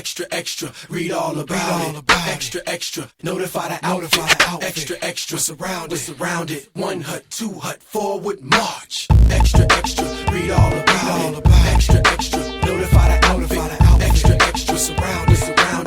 Extra, extra, read all about it. Extra, extra, notify the outfit. Extra, extra, surround it. 1 hut, 2 hut, forward march. Extra, extra, read all about it. Extra, extra, notify the outfit. Extra, extra, surround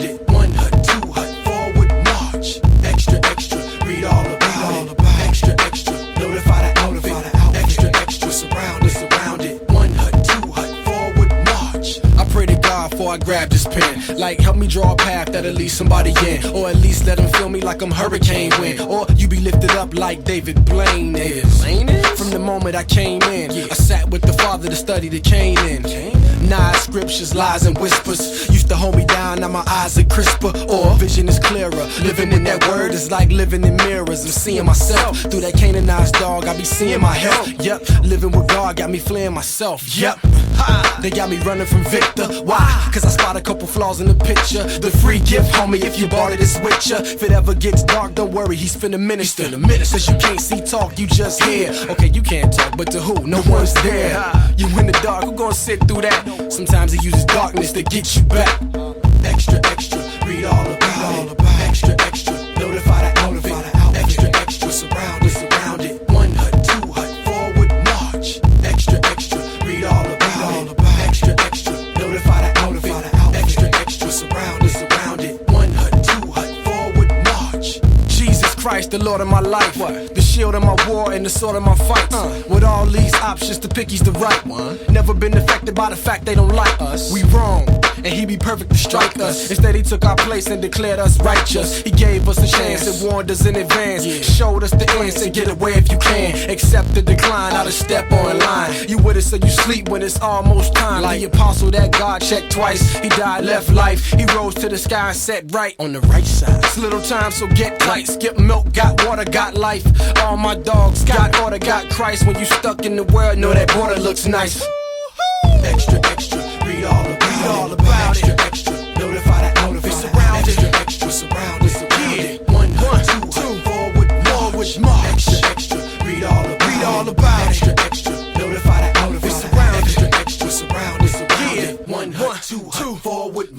it. 1 hut, 2 hut, forward march. Extra, extra, read all about it. Extra, extra, notify the outfit. Extra, extra, surround it. 1 hut, 2 hut, forward march. I pray to God before I grab this pen. Like, help me draw a path that'll lead somebody in. Or at least let them feel me like I'm hurricane wind. Or you be lifted up like David Blaine is. From the moment I came in, I sat with the Father to study the Canaan. Nine scriptures, lies and whispers used to hold me down, now my eyes are crisper. Or vision is clearer. Living in that word is like living in mirrors. I'm seeing myself through that Canaanized dog. I be seeing my health. Yep, living with God got me fleeing myself. Yep, they got me running from Victor. Why? Cause I spot a couple flaws in the picture. The free gift, homie, if you bought it, it's with ya. If it ever gets dark, don't worry, he's finna minister. Cause you can't see talk, you just hear. Okay, you can't talk, but to who? No one's there. You in the dark, who gon' sit through that? Sometimes he uses darkness to get you back. Extra, extra, read all about it. Extra, extra, notify the outfit. Extra, extra, surround it. 1 hut, 2 hut, forward march. Extra, extra, read all about it. Extra, extra, notify the outfit. Extra, extra, surround it. 1 hut, 2 hut, forward march. Jesus Christ, the Lord of my life, the shield of my war and the sword of my fight. With all these options to pick, he's the right one. Never been affected by the fact they don't like us. We wrong, and he be perfect to strike us. Instead he took our place and declared us righteous. He gave us a chance and warned us in advance. Showed us the end, said get away if you can. Accept the decline, out of step or in line. You with it so you sleep when it's almost time. Like the apostle that God checked twice. He died, left life. He rose to the sky and set right on the right side. It's little time, so get tight. Skip milk, got water, got life. All my dogs got order, got Christ. When you stuck in the world, know that border looks nice. Extra, extra, read all about it. Extra, extra, notify the outfit. Extra, extra, surround it. 1 hut, 2 hut, forward march. Extra, extra, read all about it. Extra, extra, notify the outfit. Extra, extra, surround it. 1 hut, 2 hut, forward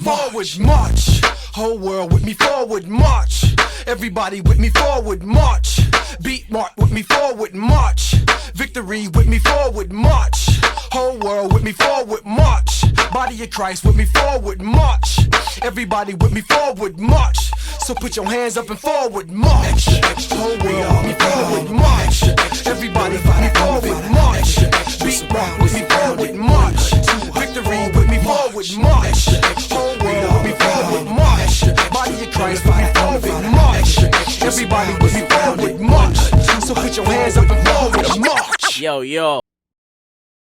march. Whole world with me, forward march. Everybody with me, forward march. Beat mark with me, forward march. Victory with me, forward march. Whole world with me, forward march. Body of Christ with me, forward march. Everybody with me, forward march. So put your hands up and forward march. Whole world with me, forward march. Everybody with me, forward march. Beat mark with me, forward march. Victory with me, forward march. Whole world with me, forward march. Body of Christ with me, forward march. Everybody with me, forward march. So put your hands up and forward march. Yo, yo.